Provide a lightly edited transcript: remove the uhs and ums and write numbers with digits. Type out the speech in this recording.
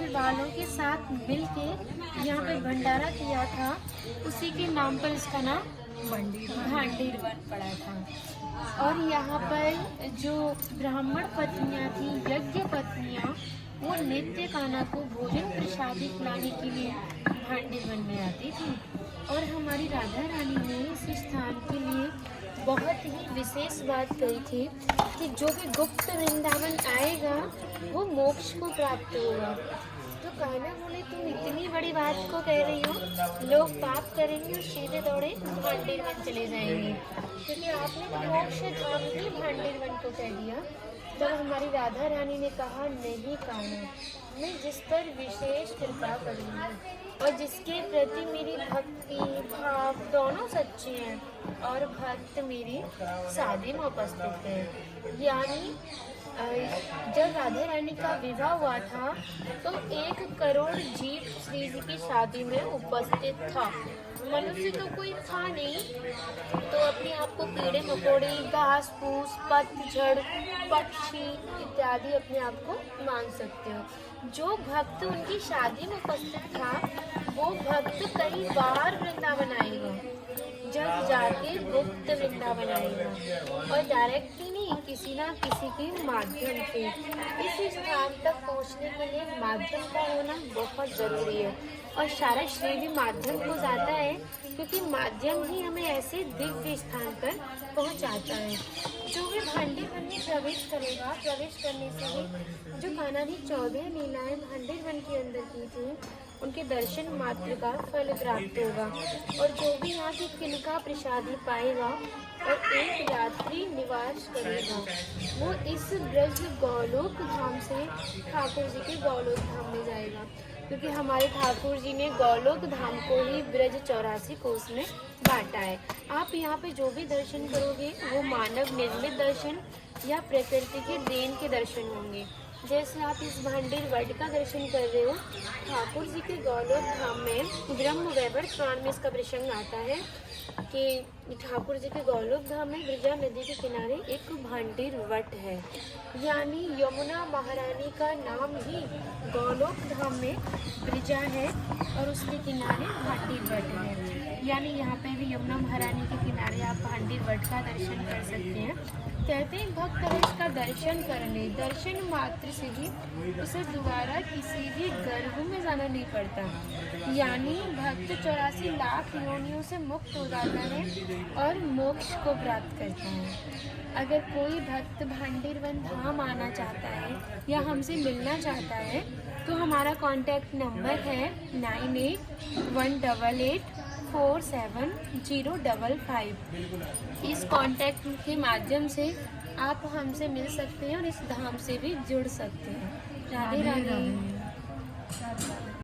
परिवार वालों के साथ मिलके यहाँ पे भंडारा किया था, उसी के नाम पर इसका नाम भांडीर वन पड़ा था। और यहाँ पर जो ब्राह्मण पत्नियाँ थी, यज्ञ पत्नियाँ, वो नित्य कान्हा को भोजन प्रसादी खिलाने के लिए भांडीर वन में आती थी। और हमारी राधा रानी ने इस स्थान के लिए बहुत ही विशेष बात कही थी कि जो भी गुप्त वृंदावन आएगा वो मोक्ष को प्राप्त होगा। तो कान्हा बोले, तुम इतनी बड़ी बात को कह रही हो, लोग पाप करेंगे और सीधे दौड़े भांडीर वन चले जाएंगे, क्योंकि आपने तो मोक्ष धाम ही भांडीर वन को कह दिया। तब हमारी राधा रानी ने कहा, नहीं कान्हा, मैं जिस पर विशेष कृपा करूँगी और जिसके प्रति मेरी भक्ति भाव दोनों सच्चे हैं और भक्त मेरे शादी में उपस्थित है। यानी जब राधा रानी का विवाह हुआ था तो 1 करोड़ जीव श्री जी की शादी में उपस्थित था। मनुष्य तो कोई था नहीं, तो अपने आप को कीड़े मकोड़े, घास फूस, पतझड़, पक्षी इत्यादि अपने आप को मान सकते हो। जो भक्त उनकी शादी में उपस्थित था वो भक्त कई बार वृंदावन आएगा, जब जाके गुप्त वृंदावन आएगा और डायरेक्टली नहीं, किसी ना किसी के माध्यम से। इस स्थान तक पहुंचने के लिए माध्यम का होना बहुत जरूरी है और सारा श्रेय भी माध्यम को जाता है, क्योंकि माध्यम ही हमें ऐसे दिव्य स्थान पर पहुंचाता है। जो भी भांडीर वन में प्रवेश करेगा, प्रवेश करने से ही जो कान्हा ने 14 लीलाएं भांडीर वन के अंदर की थी, उनके दर्शन मात्र का फल प्राप्त होगा। और जो भी यहाँ की किलका प्रसादी पाएगा और एक रात्रि निवास करेगा, वो इस ब्रज गौलोक धाम से ठाकुर जी के गौलोक धाम में जाएगा, क्योंकि हमारे ठाकुर जी ने गौलोक धाम को ही ब्रज 84 कोस में बांटा है। आप यहाँ पे जो भी दर्शन करोगे वो मानव निर्मित दर्शन या प्रकृति के देन के दर्शन होंगे। जैसे आप इस भांडीर वन का दर्शन कर रहे हो, ठाकुर जी के गौलोक धाम में ब्रह्म वैवर्त पुराण में इसका प्रसंग आता है कि ठाकुर जी के गौलोक धाम में ब्रजा नदी के किनारे एक भांडीर वट है। यानी यमुना महारानी का नाम ही गौलोक धाम में ब्रजा है और उसके किनारे भांडीर वट है। यानी यहाँ पे भी यमुना महारानी के किनारे आप भांडीर वट का दर्शन कर सकते हैं। कहते हैं भक्त अगर इसका दर्शन कर ले, दर्शन मात्र से ही उसे दोबारा किसी भी गर्भ में जाना नहीं पड़ता। यानी भक्त 84 लाख योनियों से मुक्त हो जाता है और मोक्ष को प्राप्त करता है। अगर कोई भक्त भांडीर वन धाम आना चाहता है या हमसे मिलना चाहता है तो हमारा कॉन्टैक्ट नंबर है 9818847055। इस कॉन्टैक्ट के माध्यम से आप हमसे मिल सकते हैं और इस धाम से भी जुड़ सकते हैं। राधे राधे।